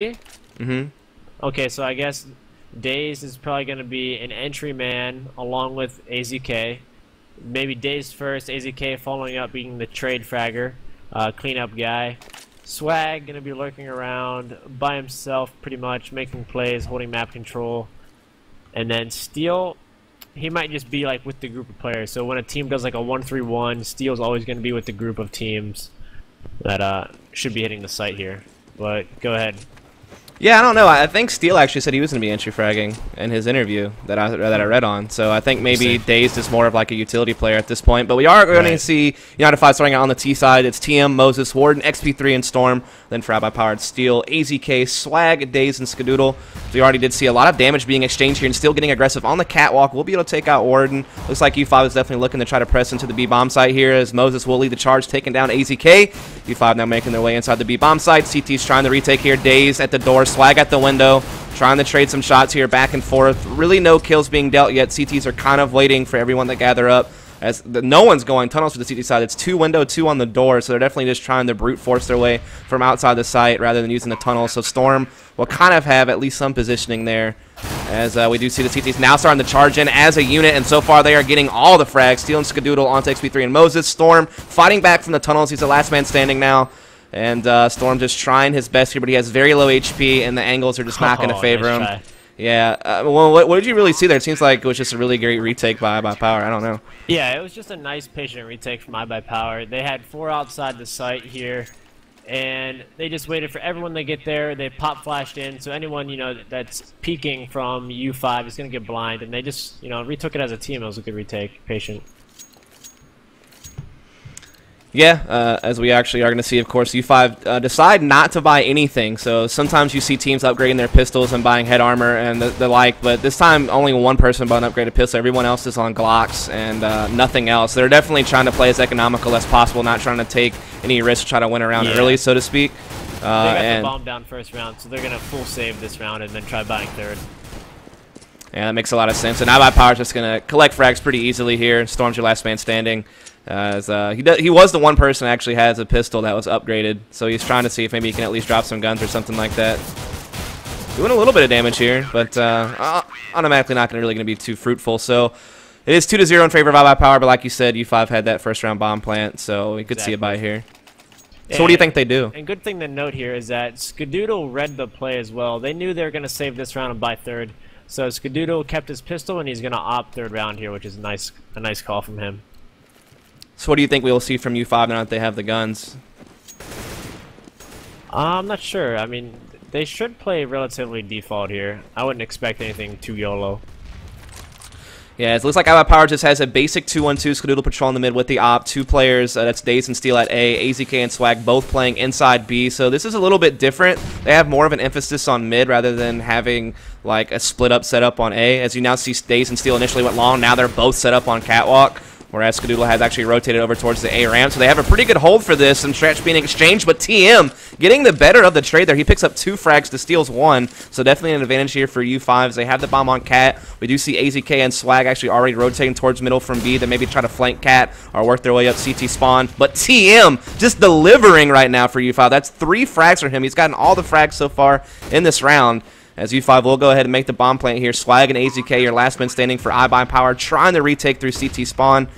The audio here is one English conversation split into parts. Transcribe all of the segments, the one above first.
Mm-hmm. Okay, so I guess Daze is probably going to be an entry man along with AZK. Maybe Daze first, AZK following up being the trade fragger, cleanup guy. Swag going to be lurking around by himself pretty much, making plays, holding map control. And then Steel, he might just be like with the group of players. So when a team does like a 1-3-1, Steel's always going to be with the group of teams that should be hitting the site here. But go ahead. Yeah, I don't know. I think Steele actually said he was going to be entry fragging in his interview that I read on. So I think maybe Dazed is more of like a utility player at this point. But we are going to see United5 starting out on the T side. It's TM, Moses, Warden, XP3, and Storm. Then for iBUYPOWER, Steel, AZK, Swag, Dazed, and Skadoodle. So we already did see a lot of damage being exchanged here and still getting aggressive on the catwalk. We'll be able to take out Warden. Looks like U5 is definitely looking to try to press into the B-bomb site here as Moses will lead the charge, taking down AZK. U5 now making their way inside the B-bomb site. CT's trying to retake here. Dazed at the door, Swag at the window. Trying to trade some shots here back and forth. Really no kills being dealt yet. CTs are kind of waiting for everyone to gather up. As no one's going tunnels for the CT side. It's 2 window, 2 on the door, so they're definitely just trying to brute force their way from outside the site rather than using the tunnel. So Storm will kind of have at least some positioning there as we do see the CTs now starting to charge in as a unit, and so far they are getting all the frags. Stealing Skadoodle onto XP3 and Moses. Storm fighting back from the tunnels. He's the last man standing now. And Storm just trying his best here, but he has very low HP, and the angles are just not going to favor him. Try. Yeah. Well, what did you really see there? It seems like it was just a really great retake by iBUYPOWER. I don't know. Yeah, it was just a nice patient retake from iBUYPOWER. They had 4 outside the site here, and they just waited for everyone to get there. They pop flashed in, so anyone that's peeking from U5 is going to get blind, and they just retook it as a team. It was a good retake, patient. Yeah, as we actually are going to see, of course, U5 decide not to buy anything. So sometimes you see teams upgrading their pistols and buying head armor and the like, but this time only one person bought an upgraded pistol. Everyone else is on Glocks and nothing else. They're definitely trying to play as economical as possible, not trying to take any risks to try to win around early, so to speak. They got the bomb down first round, so they're going to full save this round and then try buying third. Yeah, that makes a lot of sense. And iBUYPOWER is just going to collect frags pretty easily here. Storm's your last man standing. As he was the one person that actually has a pistol that was upgraded, so he's trying to see if maybe he can at least drop some guns or something like that. Doing a little bit of damage here, but automatically not really going to be too fruitful. So it is 2-0 in favor of iBUYPOWER, but like you said, U5 had that first round bomb plant, so we could see it by here. So what do you think they do? And good thing to note here is that Skadoodle read the play as well. They knew they were going to save this round and buy third, so Skadoodle kept his pistol and he's going to opt third round here, which is a nice call from him. So what do you think we'll see from U5 now that they have the guns? I'm not sure. I mean, they should play relatively default here. I wouldn't expect anything too YOLO. Yeah, it looks like iBUYPOWER just has a basic 2-1-2 Skadoodle patrol in the mid with the op. 2 players, that's Dazed and Steel at A, AZK and Swag both playing inside B. So this is a little bit different. They have more of an emphasis on mid rather than having like a split up setup on A. As you now see, Dazed and Steel initially went long. Now they're both set up on catwalk, whereas Skadoodle has actually rotated over towards the A ramp. So they have a pretty good hold for this. Some stretch being exchanged, but TM getting the better of the trade there. He picks up 2 frags to Steel's 1. So definitely an advantage here for U5 as they have the bomb on Cat. We do see AZK and Swag actually already rotating towards middle from B. They maybe try to flank Cat or work their way up CT spawn. But TM just delivering right now for U5. That's 3 frags for him. He's gotten all the frags so far in this round. As U5 will go ahead and make the bomb plant here. Swag and AZK, your last man standing for iBUYPOWER, trying to retake through CT spawn.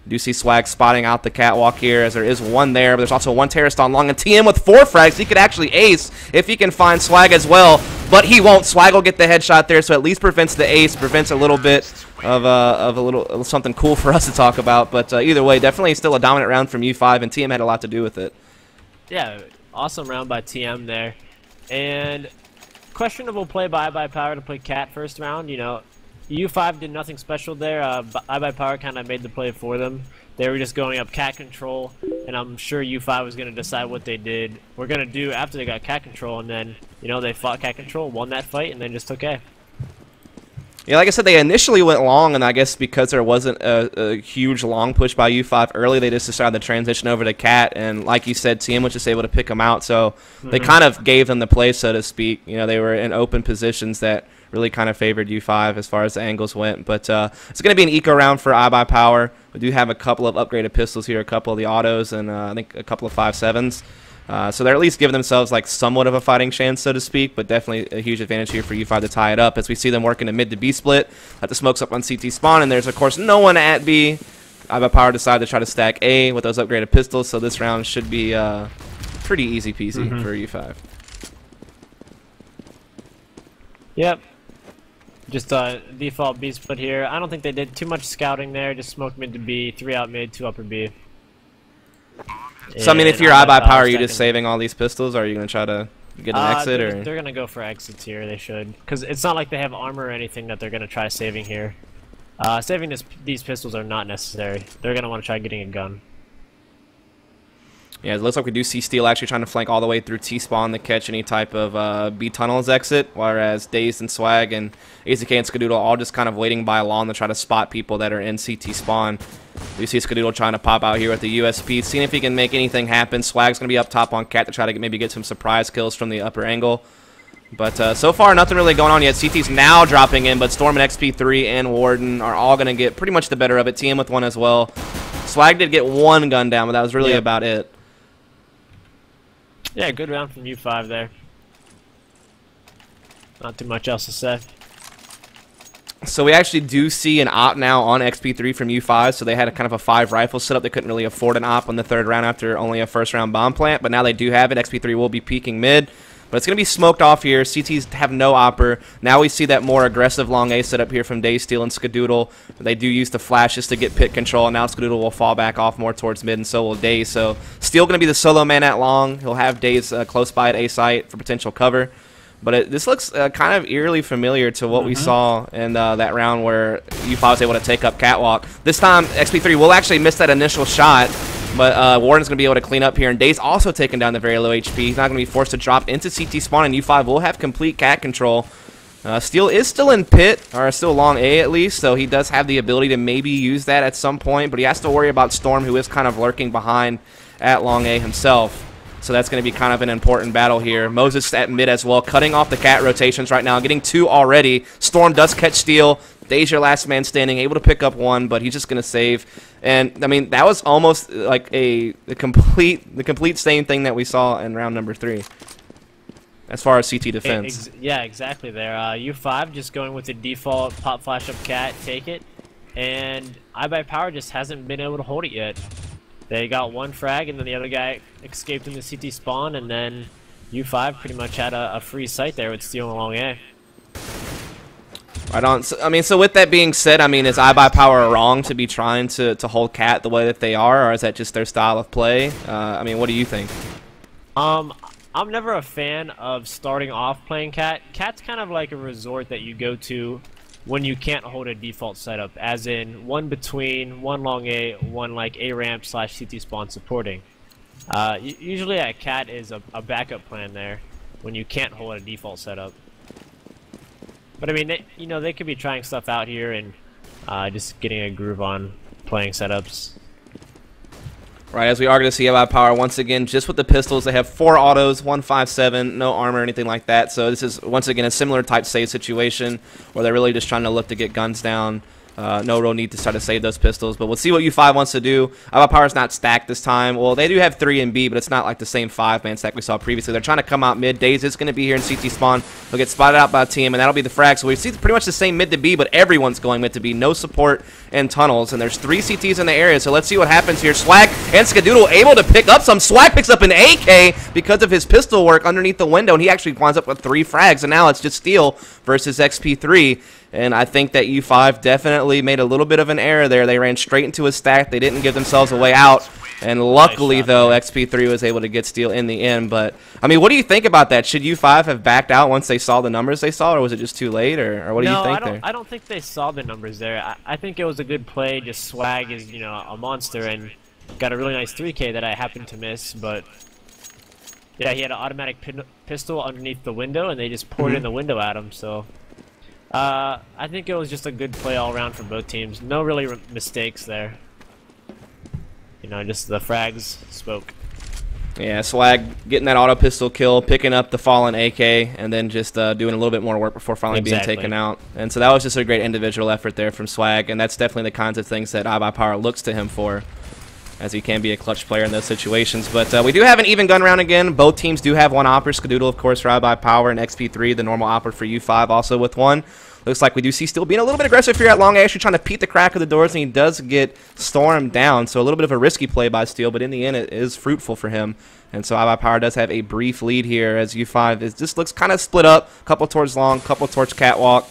You do see Swag spotting out the catwalk here, as there is one there, but there's also 1 terrorist on long. And TM with 4 frags, he could actually ace if he can find Swag as well, but he won't. Swag will get the headshot there, so at least prevents the ace, prevents a little bit of a little something cool for us to talk about. But either way, definitely still a dominant round from U5, and TM had a lot to do with it. Yeah, awesome round by TM there. And questionable play by iBUYPOWER to play Cat first round. U5 did nothing special there. iBUYPOWER kind of made the play for them. They were just going up cat control, and I'm sure U5 was going to decide what they were going to do after they got cat control, and then, they fought cat control, won that fight, and then just took A. Yeah, like I said, they initially went long, and I guess because there wasn't a huge long push by U5 early, they just decided to transition over to Cat, and like you said, TM was just able to pick them out, so they kind of gave them the play, so to speak. They were in open positions that really kind of favored U5 as far as the angles went. But it's going to be an eco round for iBUYPOWER. We do have a couple of upgraded pistols here, a couple of the autos, and I think a couple of 5.7s. So they're at least giving themselves like somewhat of a fighting chance, so to speak, but definitely a huge advantage here for U5 to tie it up as we see them working a mid to B split. Let the smokes up on CT spawn, and there's, of course, no one at B. iBUYPOWER decided to try to stack A with those upgraded pistols, so this round should be pretty easy peasy for U5. Yep. Just default B split here. I don't think they did too much scouting there. Just smoked mid to B, 3 out mid, 2 upper B. So, I mean, if you're iBUYPOWER, you're just saving all these pistols, or are you going to try to get an exit? Or they're going to go for exits here. They should. Because it's not like they have armor or anything that they're going to try saving here. Saving these pistols are not necessary. They're going to want to try getting a gun. Yeah, it looks like we do see Steel actually trying to flank all the way through T-spawn to catch any type of B tunnels exit, whereas Dazed and Swag and AZK and Skadoodle all just kind of waiting by long to try to spot people that are in CT spawn. We see Skadoodle trying to pop out here with the USP, seeing if he can make anything happen. Swag's going to be up top on Cat to try to maybe get some surprise kills from the upper angle. But so far, nothing really going on yet. CT's now dropping in, but Storm and XP3 and Warden are all going to get pretty much the better of it. TM with one as well. Swag did get one gun down, but that was really about it. Yeah, good round from U5 there. Not too much else to say. So we actually do see an op now on XP3 from U5, so they had a kind of a 5 rifle setup. They couldn't really afford an op on the third round after only a first round bomb plant, but now they do have it. XP3 will be peeking mid, but it's going to be smoked off here. CTs have no opper. Now we see that more aggressive long A setup here from Daysteel and Skadoodle. They do use the flashes to get pit control, and now Skadoodle will fall back off more towards mid, and so will Daze. So Steel going to be the solo man at long. He'll have Daze close by at A site for potential cover. But this looks kind of eerily familiar to what we saw in that round where U5 was able to take up Catwalk. This time, XP3 will actually miss that initial shot, but Warden's going to be able to clean up here. And Daze also taking down the very low HP. He's not going to be forced to drop into CT spawn, and U5 will have complete Cat control. Steel is still in pit, or still long A at least, so he does have the ability to maybe use that at some point, but he has to worry about Storm, who is kind of lurking behind at long A himself. So that's going to be kind of an important battle here. Moses at mid as well, cutting off the Cat rotations right now, getting 2 already. Storm does catch Steel. Daze your last man standing, able to pick up 1, but he's just going to save. And, I mean, that was almost like the complete same thing that we saw in round number 3 as far as CT defense. Yeah, exactly there. U5 just going with the default pop flash up Cat, take it. And iBUYPOWER just hasn't been able to hold it yet. They got 1 frag, and then the other guy escaped in the CT spawn, and then U5 pretty much had a free sight there with Steel along A. Right on. So, I mean, so with that being said, I mean, is iBUYPOWER wrong to be trying to hold Cat the way that they are, or is that just their style of play? I mean, what do you think? I'm never a fan of starting off playing Cat. Cat's kind of like a resort that you go to when you can't hold a default setup, as in 1 between, 1 long A, 1 like A ramp / CT spawn supporting. Usually a Cat is a backup plan there when you can't hold a default setup. But I mean, they could be trying stuff out here and just getting a groove on playing setups. Right, as we are going to see iBUYPOWER once again, just with the pistols, they have 4 autos, 157, no armor or anything like that. So this is, once again, a similar type save situation where they're really just trying to look to get guns down. No real need to try to save those pistols, but we'll see what U5 wants to do. iBUYPOWER's not stacked this time. Well, they do have 3 in B, but it's not like the same 5-man stack we saw previously. They're trying to come out mid. Daze is going to be here in CT spawn. He'll get spotted out by a team, and that'll be the frag. So we see pretty much the same mid to B, but everyone's going mid to B. No support and tunnels, and there's 3 CTs in the area, so let's see what happens here. Swag and Skadoodle able to pick up some. Swag picks up an AK because of his pistol work underneath the window, and he actually winds up with 3 frags, and now it's just Steel versus XP3. And I think that U5 definitely made a little bit of an error there. They ran straight into a stack. They didn't give themselves a way out. And luckily, though, XP3 was able to get Steel in the end. But, I mean, what do you think about that? Should U5 have backed out once they saw the numbers they saw, or was it just too late? Or what do you think there? I don't think they saw the numbers there. I think it was a good play. Just Swag is, a monster and got a really nice 3K that I happened to miss. But, yeah, he had an automatic pistol underneath the window, and they just poured it in the window at him. So I think it was just a good play all around for both teams. No really mistakes there. Just the frags spoke. Yeah, Swag getting that auto pistol kill, picking up the fallen AK, and then just doing a little bit more work before finally being taken out. And so that was just a great individual effort there from Swag, and that's definitely the kinds of things that iBUYPOWER looks to him for. as he can be a clutch player in those situations. But we do have an even gun round again. Both teams do have one opper. Skadoodle, of course, for iBUYPOWER, and XP3, the normal opper for U5, also with one. Looks like we do see Steel being a little bit aggressive here at long, actually trying to peek the crack of the doors, and he does get stormed down. So a little bit of a risky play by Steel, but in the end, it is fruitful for him. And so iBUYPOWER does have a brief lead here as U5 just looks kind of split up. Couple towards long, couple towards catwalk.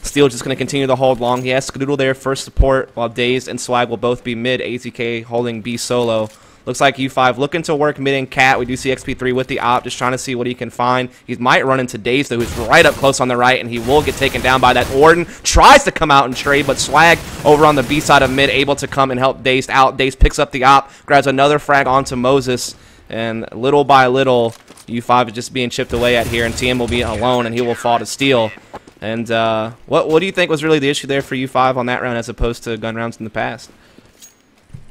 Steel just going to continue to hold long. He has Skadoodle there for support, while Dazed and Swag will both be mid. AZK holding B solo. Looks like U5 looking to work mid and cat. We do see XP3 with the op, just trying to see what he can find. He might run into Dazed, though, who's right up close on the right, and he will get taken down by that. Warden tries to come out and trade, but Swag over on the B side of mid, able to come and help Dazed out. Dazed picks up the op, grabs another frag onto Moses, and little by little, U5 is just being chipped away at here, and TM will be alone, and he will fall to Steel. And what do you think was really the issue there for U5 on that round as opposed to gun rounds in the past?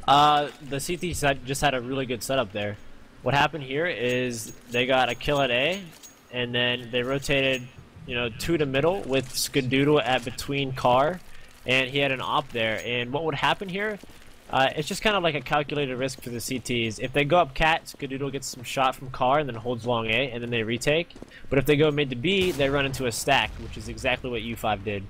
The CT side just had a really good setup there. What happened here is they got a kill at A, and then they rotated, you know, to the middle with Skadoodle at between car, and he had an op there. And what would happen here? It's just kind of like a calculated risk for the CTs. If they go up cat, Skadoodle gets some shot from car and then holds long A, and then they retake. But if they go mid to B, they run into a stack, which is exactly what U5 did.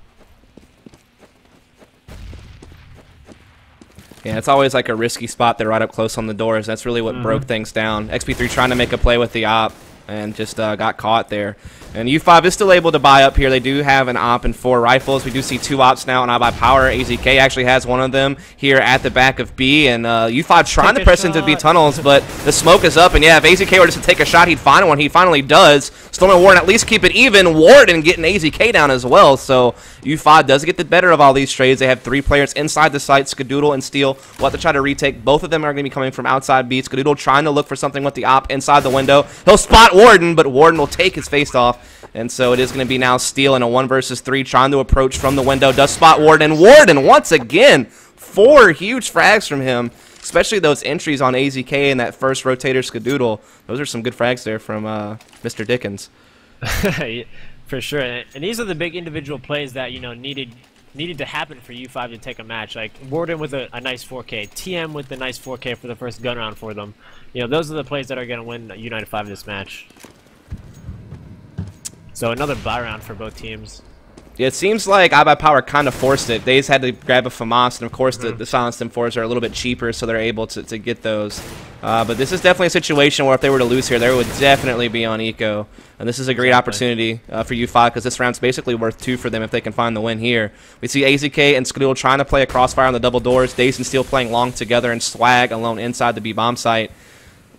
Yeah, it's always like a risky spot there right up close on the doors. That's really what broke things down. XP3 trying to make a play with the op and just got caught there. And U5 is still able to buy up here. They do have an op and 4 rifles. We do see 2 ops now on iBUYPOWER. AZK actually has one of them here at the back of B. And U5 trying to press into B tunnels, but the smoke is up. And yeah, if AZK were just to take a shot, he'd find one. He finally does. Storm and Warden at least keep it even. Warden getting AZK down as well. So U5 does get the better of all these trades. They have 3 players inside the site, Skadoodle and Steel. We'll have to try to retake. Both of them are going to be coming from outside B. Skadoodle trying to look for something with the op inside the window. He'll spot Warden, but Warden will take his face off. And so it is going to be now Steel in a 1 versus 3, trying to approach from the window. Does spot Warden. And Warden, once again, 4 huge frags from him, especially those entries on AZK and that first rotator Skadoodle. Those are some good frags there from Mr. Dickens. For sure. And these are the big individual plays that, you know, needed to happen for U5 to take a match. Like Warden with a nice 4K, TM with the nice 4K for the first gun round for them. You know, those are the plays that are going to win United5 this match. So another buy round for both teams. Yeah, it seems like iBUYPOWER kind of forced it. They just had to grab a FAMAS, and of course the silenced M4s are a little bit cheaper, so they're able to get those. But this is definitely a situation where if they were to lose here, they would definitely be on eco. And this is a great opportunity for U5 because this round's basically worth 2 for them if they can find the win here. We see AZK and Skadoodle trying to play a crossfire on the double doors. Dazed and Steel playing long together, and Swag alone inside the B-bomb site.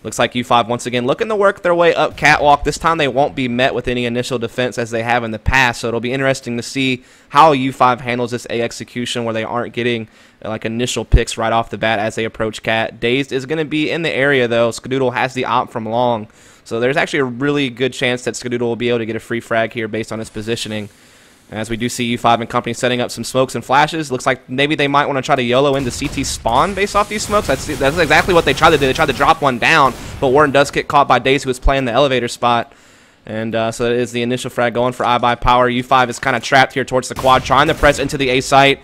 Looks like U5 once again looking to work their way up catwalk. This time they won't be met with any initial defense as they have in the past, so it'll be interesting to see how U5 handles this A execution where they aren't getting like initial picks right off the bat as they approach cat. Dazed is going to be in the area though. Skadoodle has the op from long, so there's actually a really good chance that Skadoodle will be able to get a free frag here based on his positioning. As we do see U5 and company setting up some smokes and flashes. Looks like maybe they might want to try to YOLO into CT spawn based off these smokes. That's exactly what they tried to do. They tried to drop one down, but Warden does get caught by Dazed, who was playing the elevator spot. And so that is the initial frag going for iBUYPOWER. U5 is kind of trapped here towards the quad, trying to press into the A site.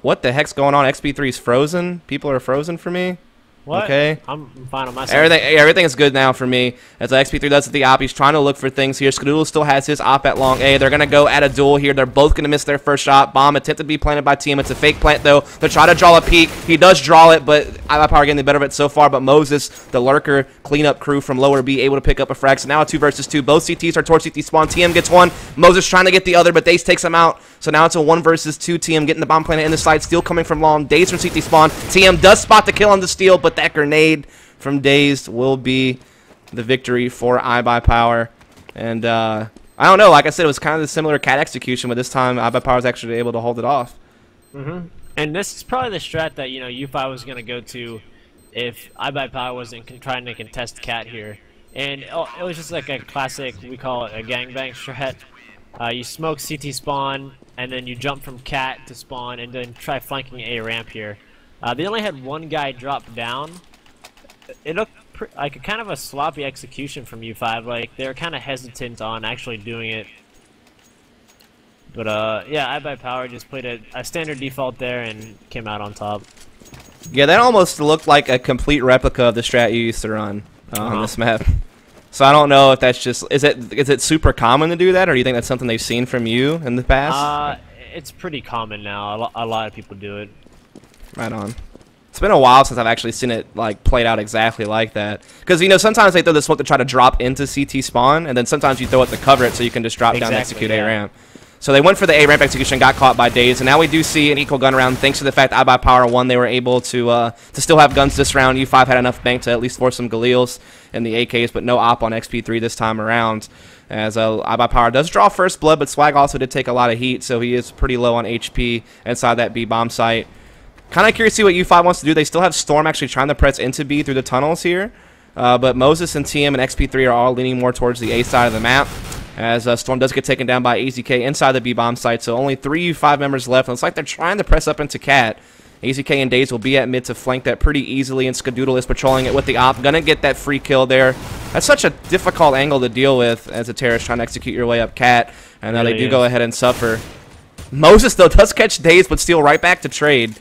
What the heck's going on? XP3 is frozen. People are frozen for me. What? Okay. I'm fine on my side. Everything is good now for me. As XP3 does at the op, he's trying to look for things here. Skadoodle still has his op at long A. They're going to go at a duel here. They're both going to miss their first shot. Bomb attempted to be planted by team. It's a fake plant, though. They're trying to draw a peek. He does draw it, but iBUYPOWER getting the better of it so far. But Moses, the lurker cleanup crew from lower B, able to pick up a frag. So now a 2 versus 2. Both CTs are towards CT spawn. TM gets one. Moses trying to get the other, but Dazed takes him out. So now it's a 1 versus 2. TM getting the bomb planted in the side. Steel coming from long. Dazed from CT spawn. TM does spot the kill on the Steel, but that grenade from Dazed will be the victory for iBUYPOWER. And I don't know, like I said, it was kind of the similar cat execution, but this time iBUYPOWER was actually able to hold it off. And this is probably the strat that, you know, U5 was going to go to if iBUYPOWER wasn't trying to contest cat here. And it was just like a classic, we call it a gangbang strat. You smoke CT spawn, and then you jump from cat to spawn, and then try flanking A ramp here. They only had 1 guy drop down. It looked like a kind of a sloppy execution from U5. Like they're kind of hesitant on actually doing it. But yeah, iBUYPOWER just played a standard default there and came out on top. Yeah, that almost looked like a complete replica of the strat you used to run on this map. So I don't know if that's just is it super common to do that, or do you think that's something they've seen from you in the past? It's pretty common now. A lot of people do it. Right on. It's been a while since I've actually seen it like played out exactly like that. Because you know sometimes they throw the smoke to try to drop into CT spawn, and then sometimes you throw it to cover it so you can just drop down and execute A ramp. So they went for the A ramp execution, got caught by Daze, and now we do see an equal gun round thanks to the fact that iBUYPOWER won. They were able to still have guns this round. U5 had enough bank to at least force some Galils and the AKs, but no op on XP3 this time around. As iBUYPOWER does draw first blood, but Swag also did take a lot of heat, so he is pretty low on HP inside that B bomb site. Kind of curious to see what U5 wants to do. They still have Storm actually trying to press into B through the tunnels here, but Moses and TM and XP3 are all leaning more towards the A side of the map. As Storm does get taken down by AZK inside the B-bomb site, so only 3 U5 members left. And it's like they're trying to press up into Cat. AZK and Daze will be at mid to flank that pretty easily, and Skadoodle is patrolling it with the op. Gonna get that free kill there. That's such a difficult angle to deal with as a terrorist trying to execute your way up Cat. And they do go ahead and suffer. Moses, though, does catch Daze, but steal right back to trade.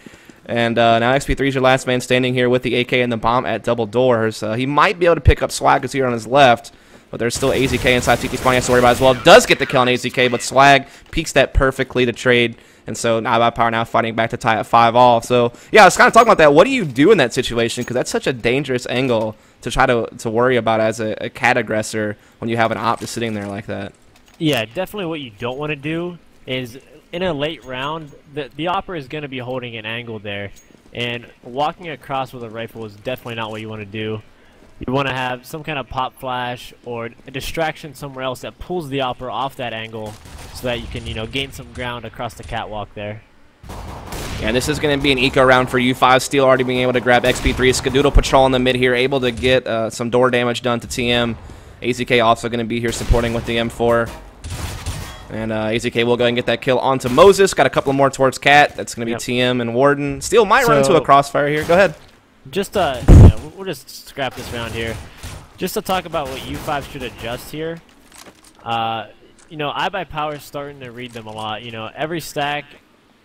And now XP3 is your last man standing here with the AK and the bomb at double doors. He might be able to pick up Swag because here on his left. But there's still AZK inside CT spawn he has to worry about as well. Does get the kill on AZK, but Swag peeks that perfectly to trade. And so iBUYPOWER now fighting back to tie at 5-all. So, yeah, I was kind of talking about that. What do you do in that situation? Because that's such a dangerous angle to try to worry about as a Cat aggressor when you have an op just sitting there like that. Yeah, definitely what you don't want to do is, in a late round, the Opera is going to be holding an angle there. And walking across with a rifle is definitely not what you want to do. You want to have some kind of pop flash or a distraction somewhere else that pulls the Opera off that angle so that you can, you know, gain some ground across the catwalk there. Yeah, this is going to be an eco round for U5. Steel already being able to grab XP3. Skadoodle patrol in the mid here, able to get some door damage done to TM. AZK also going to be here supporting with the M4. And AZK will go ahead and get that kill onto Moses. Got a couple more towards Cat. That's going to be TM and Warden. Steel might run into a crossfire here. Go ahead. Just we'll just scrap this round here. Just to talk about what U5 should adjust here. You know, iBUYPOWER is starting to read them a lot. You know, every stack,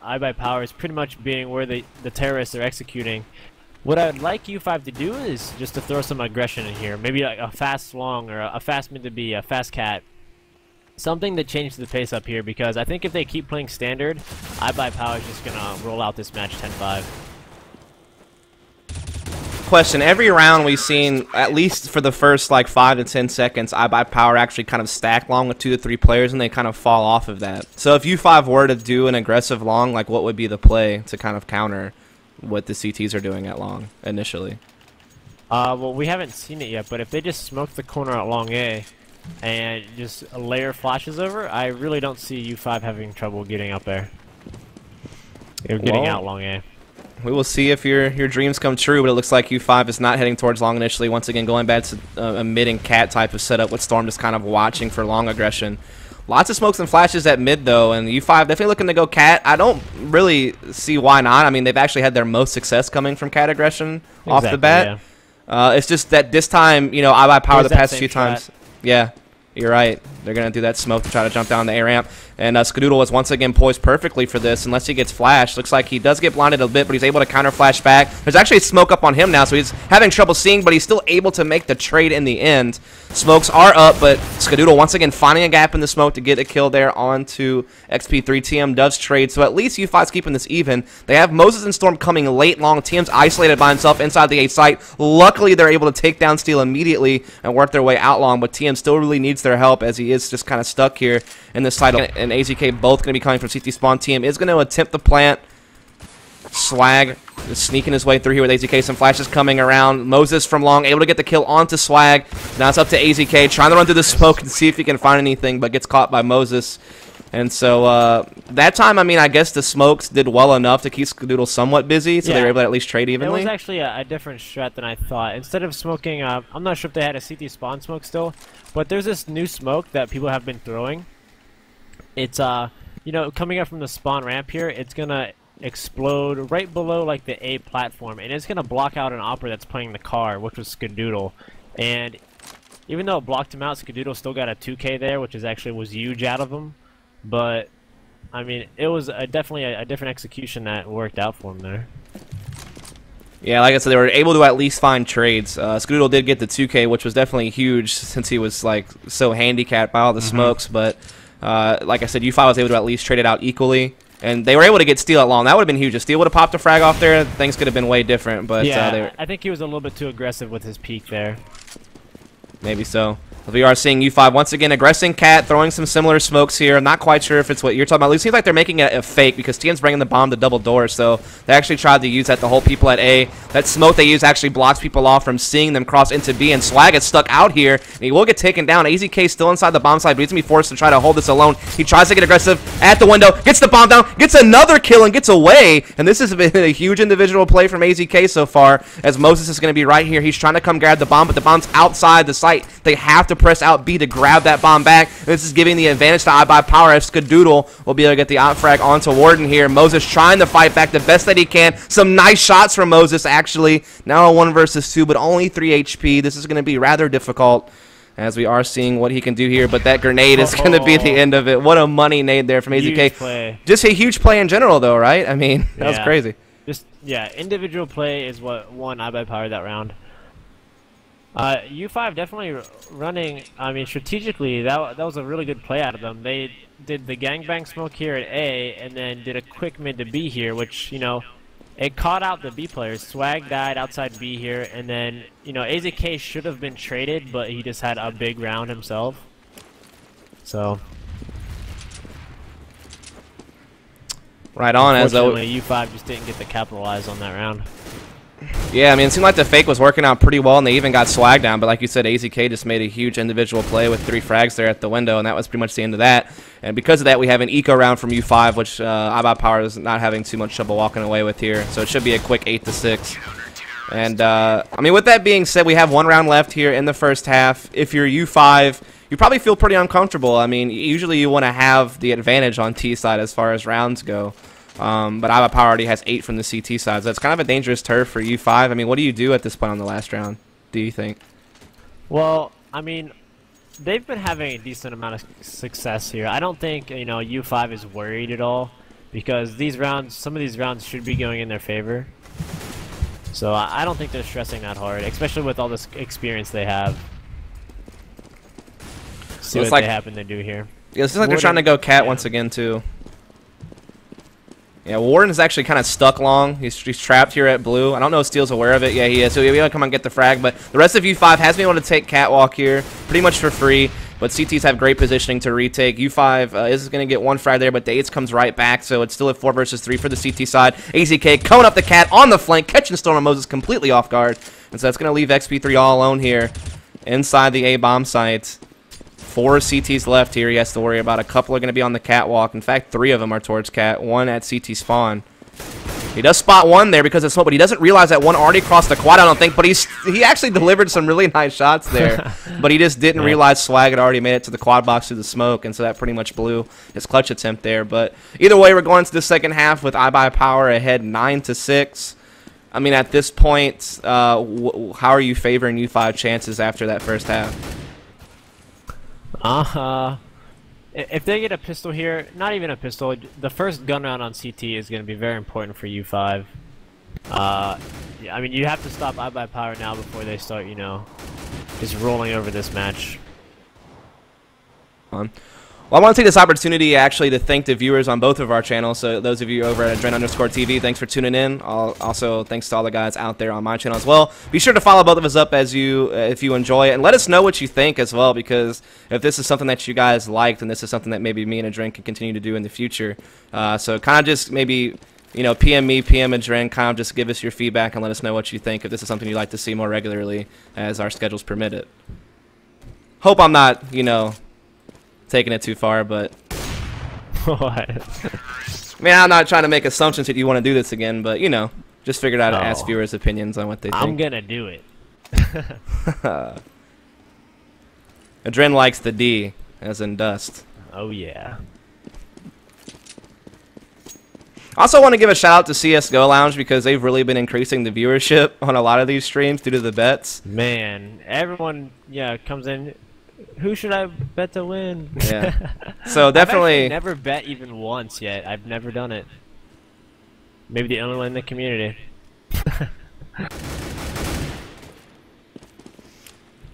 iBUYPOWER is pretty much being where the terrorists are executing. What I'd like U5 to do is just to throw some aggression in here. Maybe like a fast long or a fast mid to be a fast Cat. Something to change the pace up here, because I think if they keep playing standard, iBUYPOWER is just gonna roll out this match 10-5. Question: every round we've seen, at least for the first like 5 to 10 seconds, iBUYPOWER actually kind of stack long with 2 to 3 players, and they kind of fall off of that. So if U5 were to do an aggressive long, like what would be the play to kind of counter what the CTs are doing at long initially? Well, we haven't seen it yet, but if they just smoke the corner at long A and just layer flashes over, I really don't see U5 having trouble getting up there. They're getting out long A. We will see if your dreams come true, but it looks like U5 is not heading towards long initially. Once again, going back to a mid and Cat type of setup with Storm just kind of watching for long aggression. Lots of smokes and flashes at mid, though, and U5 definitely looking to go Cat. I don't really see why not. I mean, they've actually had their most success coming from Cat aggression off the bat. Yeah. It's just that this time, you know, iBUYPOWER the past few times. Yeah, you're right. They're going to do that smoke to try to jump down the A ramp. And Skadoodle is once again poised perfectly for this unless he gets flashed. Looks like he does get blinded a bit, but he's able to counter flash back. There's actually a smoke up on him now, so he's having trouble seeing, but he's still able to make the trade in the end. Smokes are up, but Skadoodle once again finding a gap in the smoke to get a kill there onto XP3. TM does trade, so at least U5's keeping this even. They have Moses and Storm coming late long. TM's isolated by himself inside the A site. Luckily, they're able to take down Steel immediately and work their way out long, but TM still really needs their help as he is just kind of stuck here in this side. And AZK both going to be coming from CT spawn. TM is going to attempt the plant. Swag is sneaking his way through here with AZK. Some flashes coming around. Moses from long able to get the kill onto Swag. Now it's up to AZK trying to run through the smoke and see if he can find anything, but gets caught by Moses. And so that time, I mean, I guess the smokes did well enough to keep Skadoodle somewhat busy, so they were able to at least trade evenly. It was actually a different strat than I thought. Instead of smoking, I'm not sure if they had a CT spawn smoke still, but there's this new smoke that people have been throwing. It's, you know, coming up from the spawn ramp here, it's going to explode right below, like, the A platform, and it's going to block out an Opera that's playing the car, which was Skadoodle. And even though it blocked him out, Skadoodle still got a 2K there, which was huge out of him. But, I mean, it was definitely a different execution that worked out for him there. Yeah, like I said, they were able to at least find trades. Scoodle did get the 2K, which was definitely huge since he was like so handicapped by all the smokes. But like I said, U5 was able to at least trade it out equally. And they were able to get Steel at long. That would have been huge. If Steel would have popped a frag off there, things could have been way different. But yeah, I think he was a little bit too aggressive with his peak there. Maybe so. We are seeing U5 once again aggressing Cat, throwing some similar smokes here. I'm not quite sure if it's what you're talking about. It seems like they're making it a fake because Tien's bringing the bomb to double doors, so they actually tried to use that to hold people at A. That smoke they use actually blocks people off from seeing them cross into B, and Swag gets stuck out here, and he will get taken down. AZK still inside the bomb side, but he's going to be forced to try to hold this alone. He tries to get aggressive at the window, gets the bomb down, gets another kill, and gets away. And this has been a huge individual play from AZK so far, as Moses is going to be right here. He's trying to come grab the bomb, but the bomb's outside the site. They have to press out B to grab that bomb back. This is giving the advantage to iBUYPOWER as Skadoodle will be able to get the op frag onto Warden here. Moses trying to fight back the best that he can. Some nice shots from Moses, actually. Now a 1 versus 2, but only 3 HP. This is going to be rather difficult as we are seeing what he can do here, but that grenade is going to be the end of it. What a money nade there from AZK. Just a huge play in general, though, right? I mean, that was crazy. Yeah, individual play is what won iBUYPOWER that round. U5 definitely running, I mean, strategically, that was a really good play out of them. They did the gangbang smoke here at A, and then did a quick mid to B here, which, you know, it caught out the B players. Swag died outside B here, and then, you know, AZK should have been traded, but he just had a big round himself. So. Right on, as though U5 just didn't get to capitalize on that round. Yeah, I mean, it seemed like the fake was working out pretty well, and they even got Swag down. But like you said, AZK just made a huge individual play with 3 frags there at the window, and that was pretty much the end of that. And because of that, we have an eco round from U5, which iBUYPOWER is not having too much trouble walking away with here. So it should be a quick 8-6. And, I mean, with that being said, we have 1 round left here in the first half. If you're U5, you probably feel pretty uncomfortable. I mean, usually you want to have the advantage on T side as far as rounds go. But iBUYPOWER already has 8 from the CT side, so it's kind of a dangerous turf for U5. I mean, what do you do at this point on the last round, do you think? Well, I mean, they've been having a decent amount of success here. I don't think, you know, U5 is worried at all, because these rounds, some of these rounds should be going in their favor. So I don't think they're stressing that hard, especially with all this experience they have. See what they happen to do here. Yeah, it looks like they're trying to go Cat once again, too. Yeah, Warden is actually kind of stuck long. He's trapped here at blue. I don't know if Steel's aware of it. Yeah, he is. So he'll be able to come and get the frag. But the rest of U5 has been able to take Catwalk here pretty much for free. But CTs have great positioning to retake. U5 is going to get 1 frag there, but the 8s comes right back. So it's still a 4 versus 3 for the CT side. AZK coming up the Cat on the flank, catching Storm and Moses completely off guard. And so that's going to leave XP3 all alone here inside the A bomb site. 4 CTs left here he has to worry about. A couple are going to be on the catwalk. In fact, 3 of them are towards Cat. 1 at CT spawn. He does spot 1 there because of smoke, but he doesn't realize that 1 already crossed the quad, I don't think. But he actually delivered some really nice shots there. But he just didn't realize Swag had already made it to the quad box through the smoke, and so that pretty much blew his clutch attempt there. But either way, we're going to the second half with iBUYPOWER ahead 9-6. I mean, at this point, how are you favoring U5 chances after that first half? If they get a pistol here, not even a pistol, the first gun round on CT is going to be very important for U5. I mean, you have to stop iBUYPOWER now before they start, you know, just rolling over this match. Well, I want to take this opportunity actually to thank the viewers on both of our channels. So those of you over at adreN_TV, thanks for tuning in. Also, thanks to all the guys out there on my channel as well. Be sure to follow both of us up as if you enjoy it, and let us know what you think as well. Because if this is something that you guys liked, and this is something that maybe me and adreN can continue to do in the future, so kind of just maybe, you know, PM me, PM adreN, kind of just give us your feedback and let us know what you think if this is something you'd like to see more regularly as our schedules permit it. Hope I'm not, you know, taking it too far, but what? I mean, I'm not trying to make assumptions that you want to do this again, but you know, just figured out to ask viewers' opinions on what they think. I'm gonna do it. adreN likes the D, as in dust. Oh yeah. Also want to give a shout out to CSGO Lounge because they've really been increasing the viewership on a lot of these streams due to the bets. Man, everyone comes in. Who should I bet to win? Yeah. So definitely I've never bet even once yet. I've never done it. Maybe the only one in the community.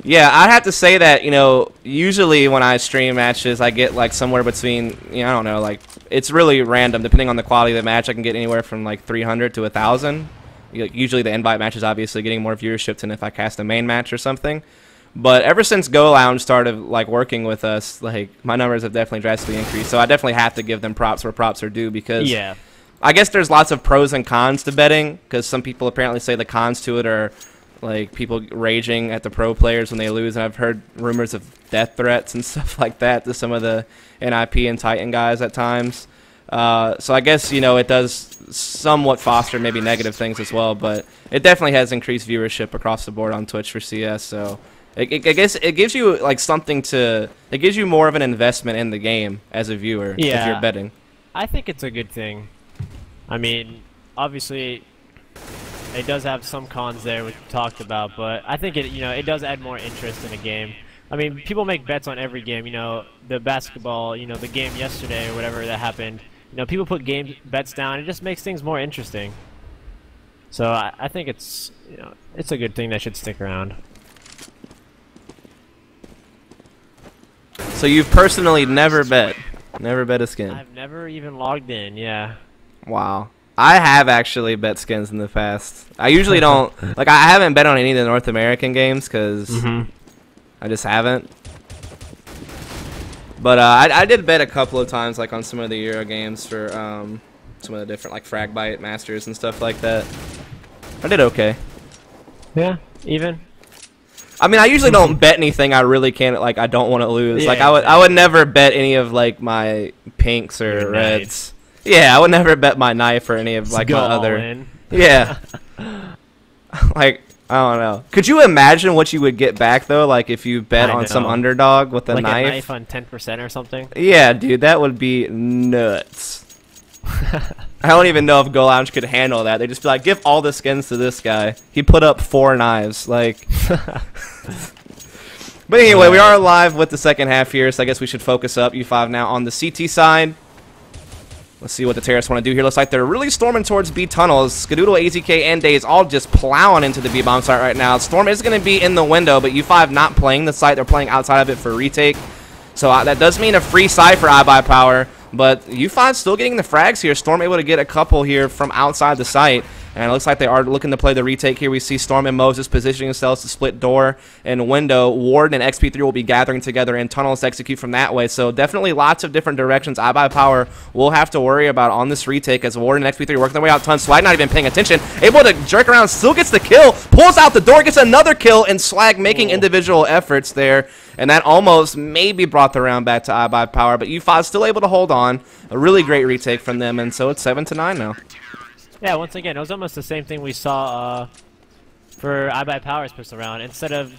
Yeah, I'd have to say that, you know, usually when I stream matches, I get like somewhere between, you know, I don't know, like it's really random depending on the quality of the match. I can get anywhere from like 300 to 1,000. Usually the invite match is obviously getting more viewership than if I cast a main match or something. But ever since Go Lounge started like working with us, like my numbers have definitely drastically increased. So I definitely have to give them props where props are due, because Yeah. I guess there's lots of pros and cons to betting, because some people apparently say the cons to it are like people raging at the pro players when they lose, and I've heard rumors of death threats and stuff like that to some of the NIP and Titan guys at times. So I guess, you know, it does somewhat foster maybe negative things as well, but it definitely has increased viewership across the board on Twitch for CS. So I guess it gives you like something to, it gives you more of an investment in the game as a viewer if you're betting. I think it's a good thing. I mean, obviously it does have some cons there, which we talked about, but I think it, you know, it does add more interest in a game. I mean, people make bets on every game. You know, the basketball, you know, the game yesterday or whatever that happened. You know, people put bets down. It just makes things more interesting. So I think it's, you know, it's a good thing that should stick around. So you've personally never bet a skin? I've never even logged in. Yeah. Wow. I have actually bet skins in the past. I usually don't, like, I haven't bet on any of the North American games because I just haven't. But I did bet a couple of times, like on some of the Euro games for some of the different like Fragbite Masters and stuff like that. I did okay. Yeah, even. I mean, I usually don't bet anything I really can't, like, I don't want to lose. Yeah, like I would never bet any of like my pinks or reds. Yeah, I would never bet my knife or any of like my other. Yeah. Like, I don't know. Could you imagine what you would get back though? Like if you bet on some underdog with a like knife. A knife on 10% or something. Yeah, dude, that would be nuts. I don't even know if Go Lounge could handle that. They just be like, give all the skins to this guy. He put up 4 knives. Like. But anyway, we are live with the second half here, so I guess we should focus up U5 now on the CT side. Let's see what the terrorists want to do here. Looks like they're really storming towards B tunnels. Skadoodle, AZK, and Daze all just plowing into the B bomb site right now. Storm is going to be in the window, but U5 not playing the site. They're playing outside of it for retake. So that does mean a free site for iBUYPOWER, but U5 still getting the frags here. Storm able to get a couple here from outside the site. And it looks like they are looking to play the retake here. We see Storm and Moses positioning themselves to split door and window. Ward and XP3 will be gathering together in tunnels to execute from that way. So definitely lots of different directions iBUYPOWER will have to worry about on this retake as Ward and XP3 working their way out tons. Swag not even paying attention. Able to jerk around, still gets the kill. Pulls out the door, gets another kill, and Swag making individual efforts there. And that almost maybe brought the round back to iBUYPOWER. But U5 still able to hold on. A really great retake from them. And so it's 7-9 now. Yeah, once again, it was almost the same thing we saw for iBUYPOWER's pistol round. Instead of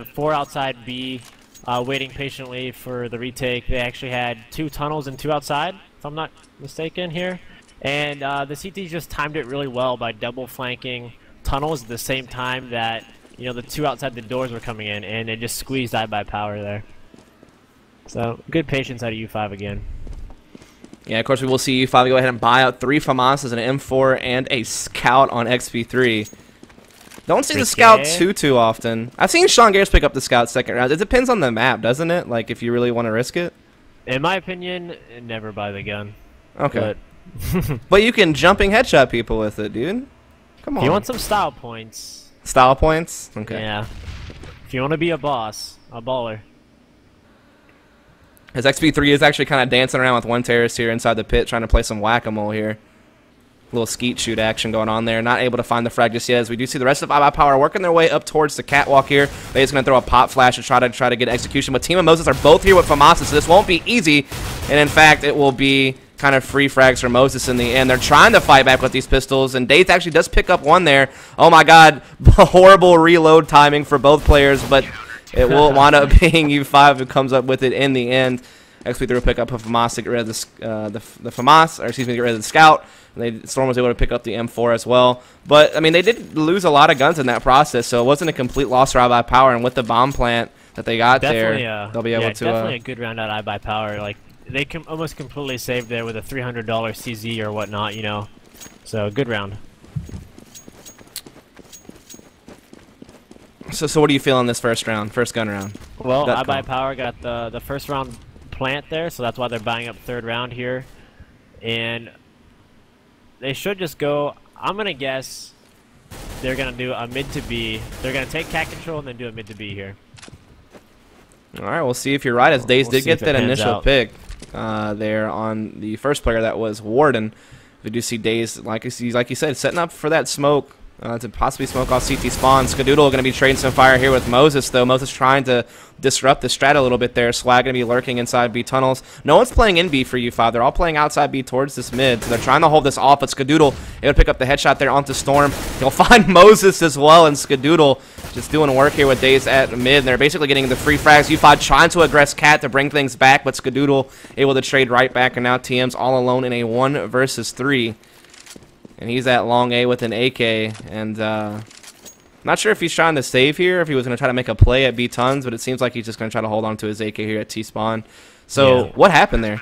4 outside B waiting patiently for the retake, they actually had 2 tunnels and 2 outside, if I'm not mistaken here. And the CT just timed it really well by double flanking tunnels at the same time that, you know, the 2 outside the doors were coming in, and it just squeezed iBUYPOWER there. So good patience out of U5 again. Yeah, of course, we will see U5 go ahead and buy out 3 FAMASas, an M4, and a Scout on XP3. Don't see the Scout too often. I've seen Sean Garris pick up the Scout second round. It depends on the map, doesn't it? Like, if you really want to risk it. In my opinion, never buy the gun. Okay. But you can jumping headshot people with it, dude. Come on. If you want some style points. Style points? Okay. Yeah. If you want to be a boss, a baller. His XP3 is actually kind of dancing around with one terrorist here inside the pit, trying to play some whack-a-mole here. A little skeet shoot action going on there. Not able to find the frag just yet, as we do see the rest of iBUYPOWER working their way up towards the catwalk here. They're just going to throw a pop flash to try to get execution. But Team and Moses are both here with FAMASA, so this won't be easy. And in fact, it will be kind of free frags for Moses in the end. They're trying to fight back with these pistols, and Daze actually does pick up one there. Oh my god, horrible reload timing for both players, but it will wind up being U5 who comes up with it in the end. XP3 will pick up a FAMAS to get rid of the FAMAS, or excuse me, get rid of the Scout. And Storm was able to pick up the M4 as well. But, I mean, they did lose a lot of guns in that process, so it wasn't a complete loss for iBUYPOWER. And with the bomb plant that they got there, they'll be able to... definitely a good round out of iBUYPOWER. Like, they almost completely saved there with a $300 CZ or whatnot, you know. So, good round. So what are you feeling this first round, first gun round? Well, iBUYPOWER got the first round plant there, so that's why they're buying up third round here. And they should just go, I'm going to guess they're going to do a mid to B. They're going to take cat control and then do a mid to B here. All right, we'll see if you're right, as Daze did get that initial out. pick there on the first player that was Warden. We do see Daze, like you said, setting up for that smoke to possibly smoke off CT spawn. Skadoodle going to be trading some fire here with Moses, though. Moses trying to disrupt the strat a little bit there. Swag going to be lurking inside B tunnels. No one's playing in B for U5. They're all playing outside B towards this mid, so they're trying to hold this off, but Skadoodle able to pick up the headshot there onto Storm. He'll find Moses as well, and Skadoodle just doing work here with Daze at mid. And they're basically getting the free frags. U5 trying to aggress Cat to bring things back, but Skadoodle able to trade right back, and now TM's all alone in a 1 versus 3. And he's at long A with an AK, and not sure if he's trying to save here, if he was going to try to make a play at B tons, but it seems like he's just going to try to hold on to his AK here at T spawn. So yeah. What happened there?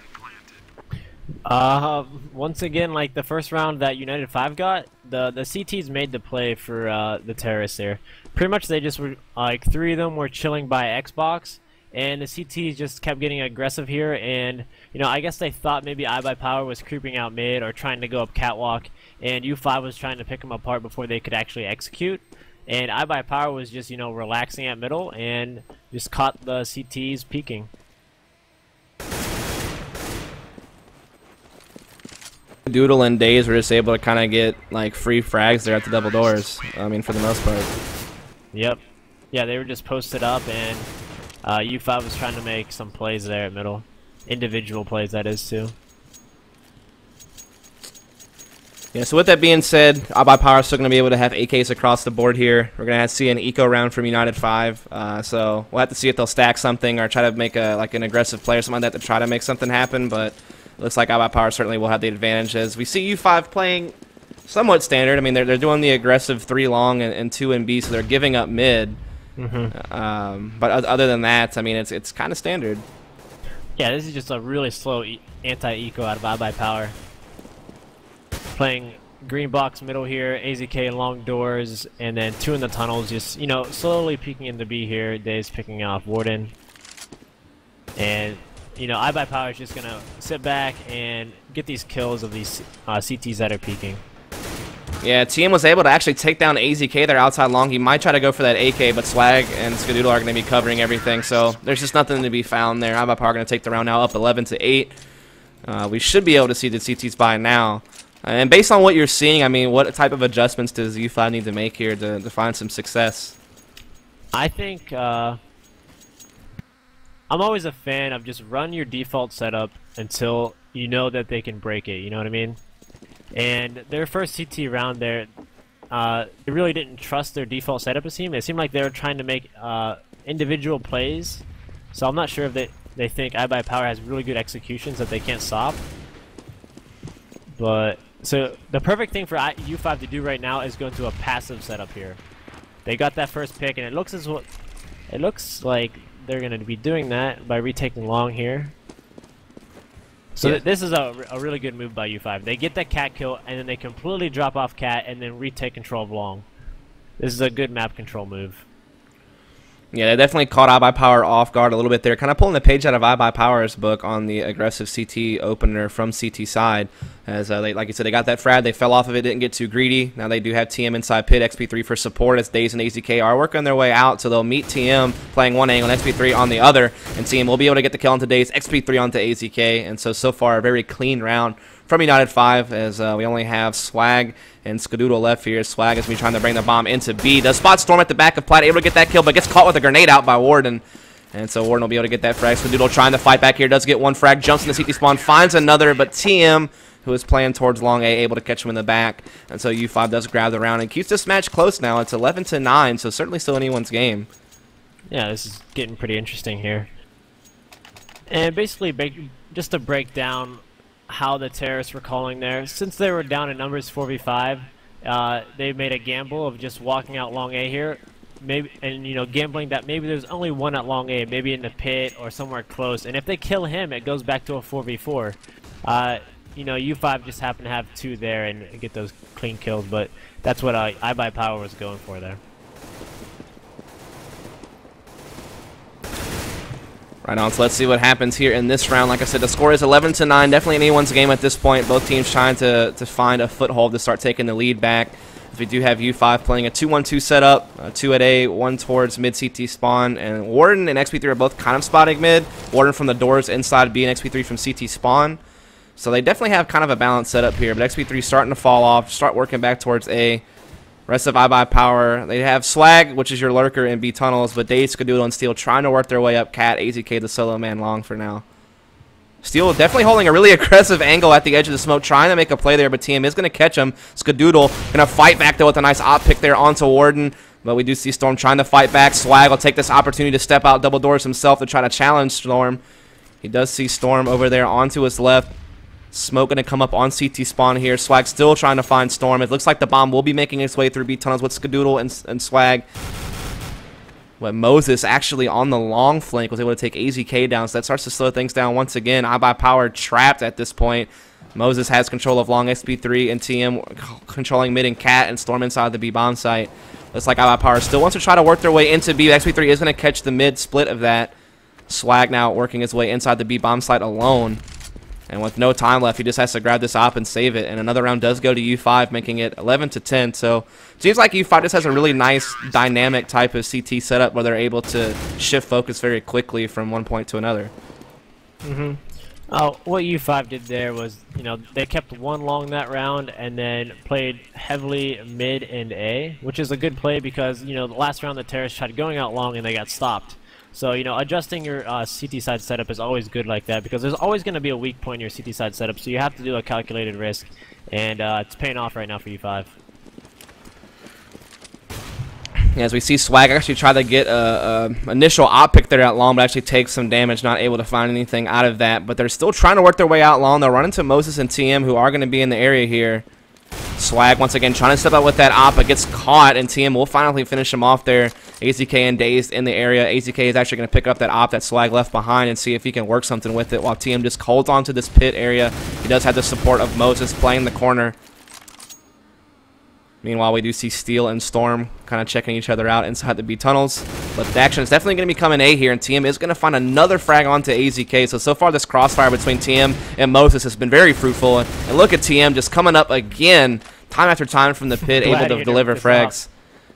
Once again, like the first round that United5 got, the CTs made the play for the terrorists there. Pretty much they just were, like 3 of them were chilling by Xbox, and the CTs just kept getting aggressive here, and you know, I guess they thought maybe iBUYPOWER was creeping out mid or trying to go up catwalk, and U5 was trying to pick them apart before they could actually execute. And iBUYPOWER was just, you know, relaxing at middle and just caught the CTs peeking. Doodle and Daze were just able to kind of get like free frags there at the double doors. I mean, for the most part. Yep. Yeah, they were just posted up, and U5 was trying to make some plays there at middle. Individual plays, that is, too. Yeah, so with that being said, iBUYPOWER is still going to be able to have AKs across the board here. We're going to see an eco round from United5, so we'll have to see if they'll stack something or try to make an aggressive play or something like that to try to make something happen, but it looks like iBUYPOWER certainly will have the advantage, as we see U5 playing somewhat standard. I mean, they're doing the aggressive 3 long and 2 in B, so they're giving up mid. But other than that, I mean, it's kind of standard. Yeah, this is just a really slow anti-eco out of iBUYPOWER. Playing green box middle here, AZK long doors, and then 2 in the tunnels, just, you know, slowly peeking into B here. Daze picking off Warden. And, you know, iBUYPOWER is just going to sit back and get these kills of these CTs that are peeking. Yeah, TM was able to actually take down AZK there outside long. He might try to go for that AK, but Swag and Skadoodle are going to be covering everything, so there's just nothing to be found there. iBUYPOWER going to take the round now up 11-8. We should be able to see the CTs by now. And based on what you're seeing, I mean, what type of adjustments does U5 need to make here to find some success? I think I'm always a fan of just run your default setup until you know that they can break it, you know what I mean? And their first CT round there, they really didn't trust their default setup, it seemed. It seemed like they were trying to make individual plays, so I'm not sure if they think iBUYPOWER has really good executions that they can't stop. But so the perfect thing for U5 to do right now is go into a passive setup here. They got that first pick, and it looks like they're going to be doing that by retaking long here. So yeah. This is a really good move by U5. They get that cat kill, and then they completely drop off cat, and then retake control of long. This is a good map control move. Yeah, they definitely caught iBUYPOWER off guard a little bit there. Kind of pulling the page out of iBUYPOWER's book on the aggressive CT opener from CT side. As like you said, they got that frag, they fell off of it, didn't get too greedy. Now they do have TM inside pit, XP3 for support, as Daze and AZK are working their way out, so they'll meet TM playing one angle and XP3 on the other, and TM will be able to get the kill onto Daze, XP3 onto AZK, and so far a very clean round from United5, as we only have Swag and Skadoodle left here. Swag is trying to bring the bomb into B. Does spot Storm at the back of Plat, able to get that kill, but gets caught with a grenade out by Warden. And so Warden will be able to get that frag. Skadoodle trying to fight back here, does get one frag, jumps in the CT spawn, finds another, but TM, who is playing towards long A, able to catch him in the back. And so U5 does grab the round and keeps this match close now. It's 11-9, so certainly still anyone's game. Yeah, this is getting pretty interesting here. And basically, just to break down how the terrorists were calling there, since they were down in numbers 4v5, they made a gamble of just walking out long A here, maybe, and you know, gambling that maybe there's only one at long A, maybe in the pit or somewhere close, and if they kill him, it goes back to a 4v4. You know, U5 just happened to have 2 there and get those clean kills, but that's what iBUYPOWER was going for there. Right on, so let's see what happens here in this round. Like I said, the score is 11-9. Definitely anyone's game at this point. Both teams trying to find a foothold to start taking the lead back. As we do have U5 playing a 2-1-2 setup, 2 at A, 1 towards mid CT spawn, and Warden and XP3 are both kind of spotting mid. Warden from the doors inside B and XP3 from CT spawn. So they definitely have kind of a balanced setup here, but XP3 starting to fall off, start working back towards A. Rest of iBUYPOWER, they have Swag, which is your lurker in B tunnels, but daze, Skadoodle, and Steel trying to work their way up. Cat, AZK, the solo man long for now. Steel definitely holding a really aggressive angle at the edge of the smoke, trying to make a play there, but TM is going to catch him. Skadoodle going to fight back, though, with a nice op pick there onto Warden, but we do see Storm trying to fight back. Swag will take this opportunity to step out double doors himself to try to challenge Storm. He does see Storm over there onto his left. Smoke going to come up on CT spawn here. Swag still trying to find Storm. It looks like the bomb will be making its way through B tunnels with Skadoodle and Swag. But Moses actually on the long flank was able to take AZK down, so that starts to slow things down once again. iBUYPOWER trapped at this point. Moses has control of long XP3 and TM controlling mid and Cat and Storm inside the B bomb site. Looks like iBUYPOWER still wants to try to work their way into B. XP3 is going to catch the mid split of that. Swag now working his way inside the B bomb site alone. And with no time left, he just has to grab this op and save it. And another round does go to U5, making it 11-10. So seems like U5 just has a really nice dynamic type of CT setup where they're able to shift focus very quickly from one point to another. What U5 did there was, they kept one long that round and then played heavily mid and A, which is a good play because, the last round the Terrorists tried going out long and they got stopped. So, adjusting your CT side setup is always good like that because there's always going to be a weak point in your CT side setup, so you have to do a calculated risk, and it's paying off right now for U5. As we see Swag actually try to get a initial op pick there out long, but actually take some damage, not able to find anything out of that. But they're still trying to work their way out long. They'll run into Moses and TM, who are going to be in the area here. Swag once again trying to step out with that op, but gets caught, and TM will finally finish him off there. AZK and Dazed in the area. AZK is actually going to pick up that op that Swag left behind and see if he can work something with it, while TM just holds on to this pit area. He does have the support of Moses playing the corner. Meanwhile, we do see Steel and Storm kind of checking each other out inside the B tunnels. But the action is definitely going to be coming A here, and TM is going to find another frag onto AZK. So far this crossfire between TM and Moses has been very fruitful. And look at TM just coming up again, time after time from the pit, able to deliver frags.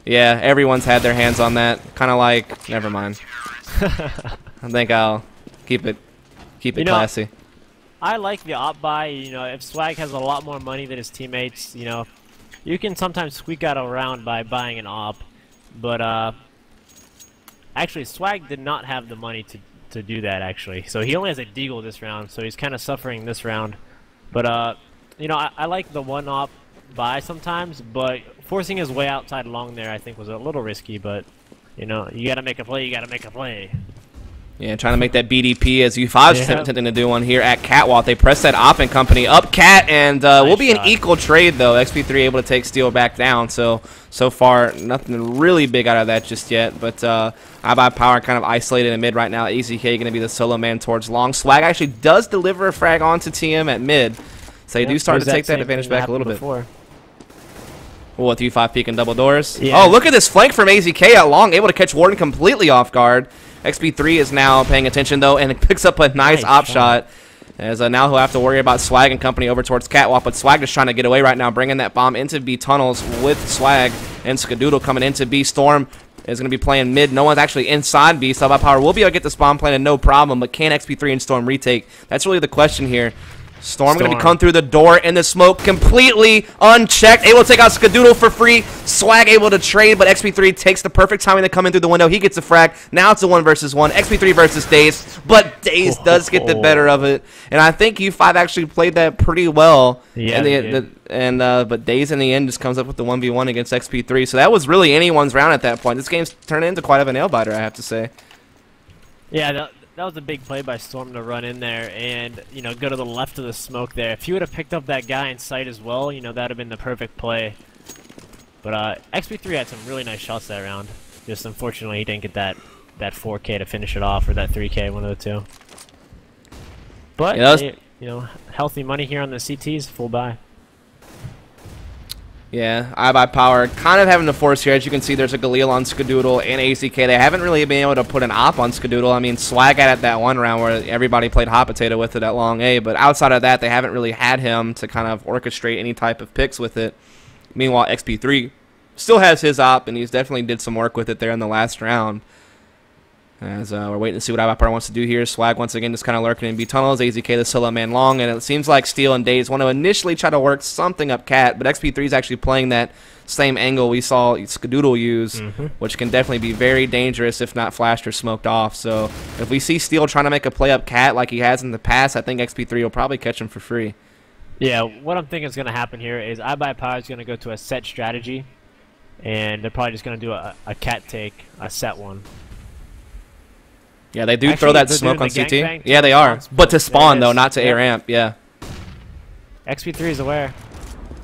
Yeah, everyone's had their hands on that. Kind of like, never mind. I think I'll keep it classy. I like the op buy. If Swag has a lot more money than his teammates, you can sometimes squeak out a round by buying an op, but actually Swag did not have the money to do that actually. So he only has a deagle this round, so he's kind of suffering this round. But I like the one op buy sometimes, but forcing his way outside long there I think was a little risky. But you gotta make a play. You gotta make a play. Yeah, trying to make that BDP as U5's attempting to do one here at Catwalk. They press that op and company up Cat, and will be an equal trade, though. XP3 able to take Steel back down, so far nothing really big out of that just yet. But iBUYPOWER kind of isolated in mid right now. AZK going to be the solo man towards long. Swag actually does deliver a frag onto TM at mid, so they do start to take that advantage back a little bit. Well, with U5 peeking double doors. Yeah. Oh, look at this flank from AZK out long, able to catch Warden completely off guard. XP3 is now paying attention, though, and it picks up a nice op shot. As now he'll have to worry about Swag and company over towards Catwalk, but Swag is trying to get away right now, bringing that bomb into B tunnels with Swag and Skadoodle coming into B. Storm is going to be playing mid. No one's actually inside B, so iBUYPOWER will be able to get this bomb planted, no problem, but can XP3 and Storm retake? That's really the question here. Storm going to be coming through the door in the smoke, completely unchecked, able to take out Skadoodle for free. Swag able to trade, but XP3 takes the perfect timing to come in through the window. He gets a frag. Now it's a 1 versus 1. XP3 versus Daze, but Daze does get the better of it. And I think U5 actually played that pretty well. Yeah, but Daze in the end just comes up with the 1v1 against XP3. So that was really anyone's round at that point. This game's turned into quite of a nail biter, I have to say. Yeah, that was a big play by Storm to run in there and, go to the left of the smoke there. If he would have picked up that guy in sight as well, that would have been the perfect play. But XP3 had some really nice shots that round. Just unfortunately he didn't get that 4K to finish it off, or that 3K, one of the two. But, healthy money here on the CTs, full buy. Yeah, iBUYPOWER kind of having to force here. As you can see, there's a Galil on Skadoodle and AZK. They haven't really been able to put an op on Skadoodle. I mean, Swag had it that one round where everybody played hot potato with it at long A, but outside of that, they haven't really had him to kind of orchestrate any type of picks with it. Meanwhile, XP3 still has his op, and he's definitely did some work with it there in the last round. As we're waiting to see what iBUYPOWER wants to do here. Swag once again just kind of lurking in B tunnels. AZK the solo man long, and it seems like Steel and Daze want to initially try to work something up Cat, but XP3 is actually playing that same angle we saw Skadoodle use, which can definitely be very dangerous if not flashed or smoked off. So if we see Steel trying to make a play up Cat like he has in the past, I think XP3 will probably catch him for free. Yeah, what I'm thinking is going to happen here is iBUYPOWER is going to go to a set strategy, and they're probably just going to do a Cat take, a set one. Yeah, they do throw that smoke on CT. Yeah, they are. But to spawn, though, not to A ramp. Yeah. XP3 is aware.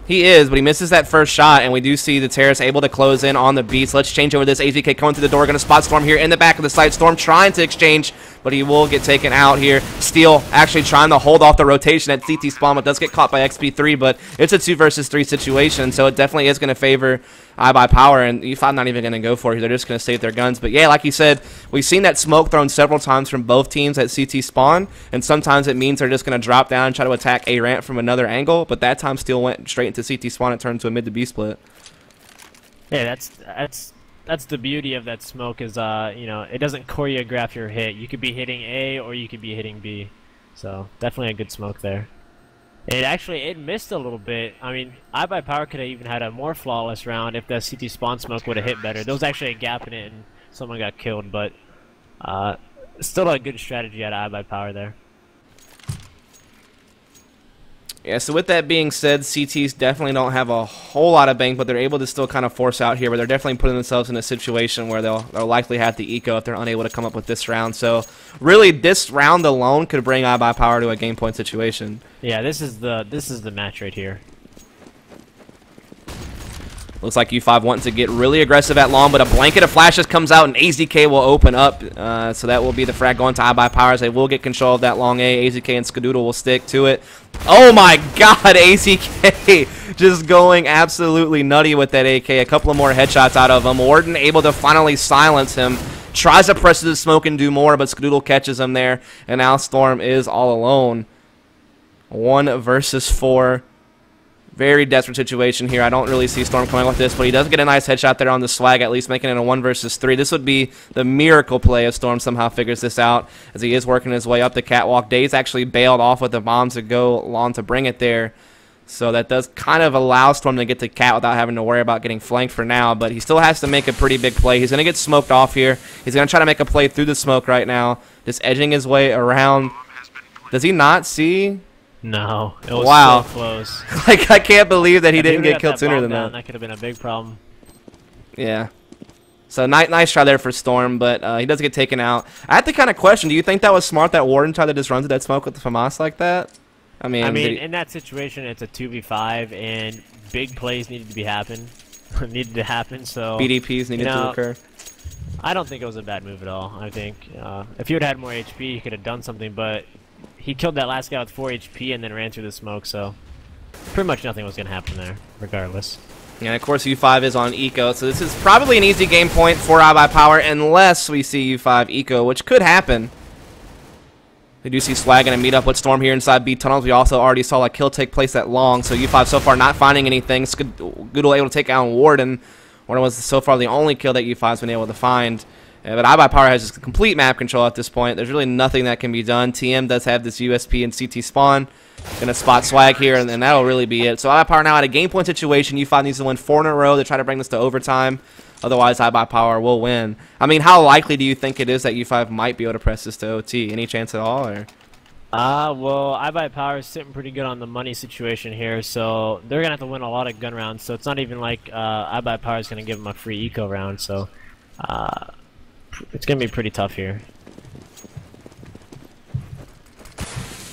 He is, but he misses that first shot, and we do see the Terrace able to close in on the beats. Let's change over this. AZK coming through the door. Going to spot Storm here in the back of the site. Storm trying to exchange, but he will get taken out here. Steel actually trying to hold off the rotation at CT spawn, but does get caught by XP3, but it's a 2 versus 3 situation, so it definitely is going to favor iBUYPOWER, and E5 not even going to go for it. They're just going to stay with their guns. But yeah, like you said, we've seen that smoke thrown several times from both teams at CT spawn, and sometimes it means they're just going to drop down and try to attack A ramp from another angle, but that time Steel went straight into CT spawn and turned into a mid to B split. Yeah, that's the beauty of that smoke is, you know, it doesn't choreograph your hit. You could be hitting A or you could be hitting B. So definitely a good smoke there. It missed a little bit. I mean, iBUYPOWER could have even had a more flawless round if the CT spawn smoke would have hit better. There was actually a gap in it and someone got killed, but still a good strategy out of iBUYPOWER there. Yeah, so with that being said, CTs definitely don't have a whole lot of bank, but they're able to still kind of force out here, but they're definitely putting themselves in a situation where they'll likely have the eco if they're unable to come up with this round. So really, this round alone could bring iBUYPOWER to a game point situation. Yeah, this is the match right here. Looks like U5 wanting to get really aggressive at long, but a blanket of flashes comes out, and AZK will open up. So that will be the frag going to iBUYPOWER. They will get control of that long A. AZK and Skadoodle will stick to it. Oh my god, AZK just going absolutely nutty with that AK. A couple of more headshots out of him. Warden able to finally silence him. Tries to press the smoke and do more, but Skadoodle catches him there. And now Storm is all alone. 1 versus 4. Very desperate situation here. I don't really see Storm coming with this, but he does get a nice headshot there on the swag, at least making it a 1 versus 3. This would be the miracle play if Storm somehow figures this out, as he is working his way up the catwalk. Daze actually bailed off with the bombs to go on to bring it there. So that does kind of allow Storm to get to Cat without having to worry about getting flanked for now, but he still has to make a pretty big play. He's going to get smoked off here. He's going to try to make a play through the smoke right now, just edging his way around. Does he not see? No, it was so close. Like, I can't believe that he didn't get killed sooner than that. That could have been a big problem. Yeah. So nice try there for Storm, but he does get taken out. I have to kind of question, do you think that was smart that Warden tried to just run through that smoke with the FAMAS like that? I mean in that situation, it's a 2v5, and big plays needed to happen. So BDPs needed to occur. I don't think it was a bad move at all. I think if he would have had more HP, he could have done something, but he killed that last guy with 4 HP and then ran through the smoke, so pretty much nothing was going to happen there, regardless. And of course, U5 is on eco, so this is probably an easy game point for iBUYPOWER unless we see U5 eco, which could happen. We do see Swag and a meet up with Storm here inside B tunnels. We also already saw a kill take place at long, so U5 so far not finding anything. Skadoodle able to take out Warden. Warden was so far the only kill that U5's been able to find. But iBUYPOWER has just complete map control at this point. There's really nothing that can be done. TM does have this USP and CT spawn. Going to spot Swag here, and that'll really be it. So iBUYPOWER now at a game point situation. U5 needs to win 4 in a row to try to bring this to overtime. Otherwise, iBUYPOWER will win. I mean, how likely do you think it is that U5 might be able to press this to OT? Any chance at all? Or? Well, iBUYPOWER is sitting pretty good on the money situation here, so they're going to have to win a lot of gun rounds. So it's not even like iBUYPOWER is going to give them a free eco round. So it's going to be pretty tough here.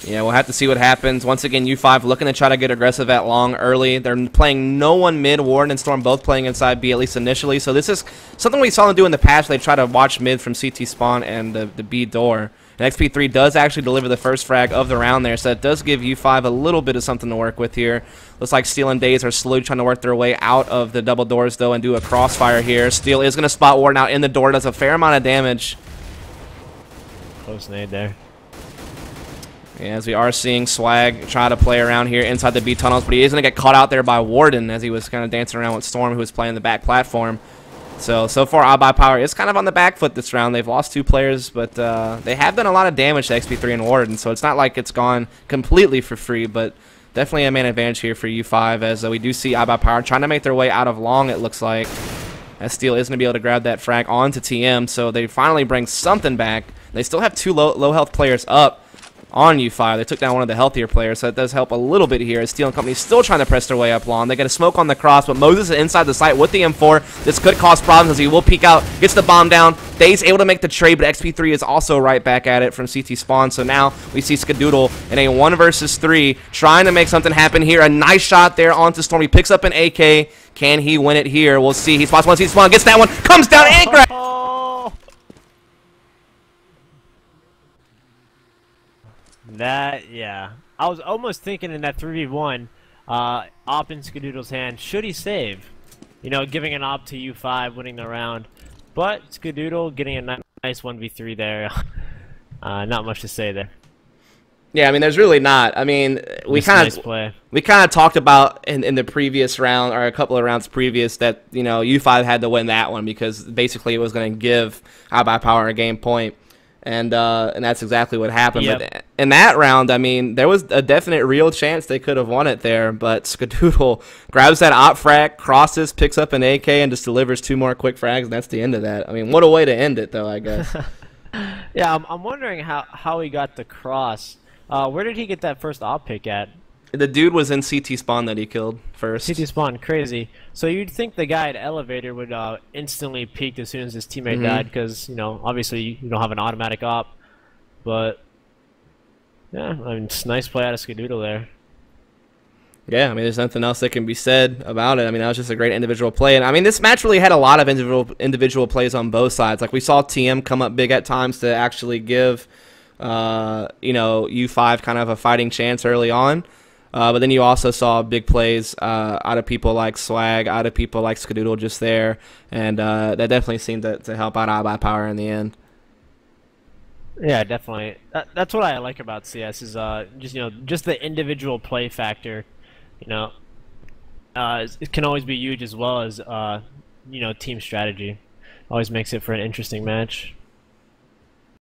Yeah, we'll have to see what happens. Once again, U5 looking to try to get aggressive at long early. They're playing no one mid. Warden and Storm both playing inside B, at least initially. So this is something we saw them do in the past. They try to watch mid from CT spawn and the B door. And XP3 does actually deliver the first frag of the round there, so that does give U5 a little bit of something to work with here. Looks like Steel and Daze are slowly trying to work their way out of the double doors, though, and do a crossfire here. Steel is going to spot Warden out in the door, does a fair amount of damage. Close nade there. Yeah, as we are seeing Swag try to play around here inside the B tunnels, but he is going to get caught out there by Warden as he was kind of dancing around with Storm, who was playing the back platform. So far, iBUYPOWER is kind of on the back foot this round. They've lost 2 players, but they have done a lot of damage to XP3 and Warden, so it's not like it's gone completely for free, but definitely a man advantage here for U5 as we do see iBUYPOWER trying to make their way out of long, it looks like. As Steel is going to be able to grab that frag onto TM, so they finally bring something back. They still have 2 low health players up on U5. They took down one of the healthier players, so that does help a little bit here as Steel and Company still trying to press their way up long. They get a smoke on the cross, but Moses is inside the site with the M4. This could cause problems as he will peek out, gets the bomb down. Daze able to make the trade, but XP3 is also right back at it from CT spawn. So now we see Skadoodle in a 1 versus 3 trying to make something happen here. A nice shot there onto Storm. He picks up an AK. Can he win it here? We'll see. He spots one, CT spawn, gets that one, comes down and grabs. Yeah. I was almost thinking in that 3v1, op in Skadoodle's hand, should he save? You know, giving an op to U5, winning the round. But Skadoodle getting a nice 1v3 there. Not much to say there. Yeah, I mean, there's really not. I mean, we kind of talked about in the previous round, or a couple of rounds previous, that, you know, U5 had to win that one because basically it was going to give iBUYPOWER a game point. And that's exactly what happened. Yep. But in that round, I mean, there was a definite real chance they could have won it there. But Skadoodle grabs that op frag, crosses, picks up an AK, and just delivers 2 more quick frags, and that's the end of that. I mean, what a way to end it, though, I guess. Yeah, I'm wondering how he got the cross. Where did he get that first op pick at? The dude was in CT spawn that he killed first. CT spawn, crazy. So you'd think the guy at elevator would instantly peek as soon as his teammate died, because, you know, obviously you don't have an automatic op. But yeah, I mean, it's nice play out of Skadoodle there. Yeah, I mean, there's nothing else that can be said about it. I mean, that was just a great individual play. And I mean, this match really had a lot of individual plays on both sides. Like, we saw TM come up big at times to actually give, you know, U5 kind of a fighting chance early on. But then you also saw big plays out of people like Swag, out of people like Skadoodle just there. And that definitely seemed to help out iBUYPOWER in the end. Yeah, definitely. That's what I like about CS is just, you know, just the individual play factor. You know, it can always be huge as well as, you know, team strategy. Always makes it for an interesting match.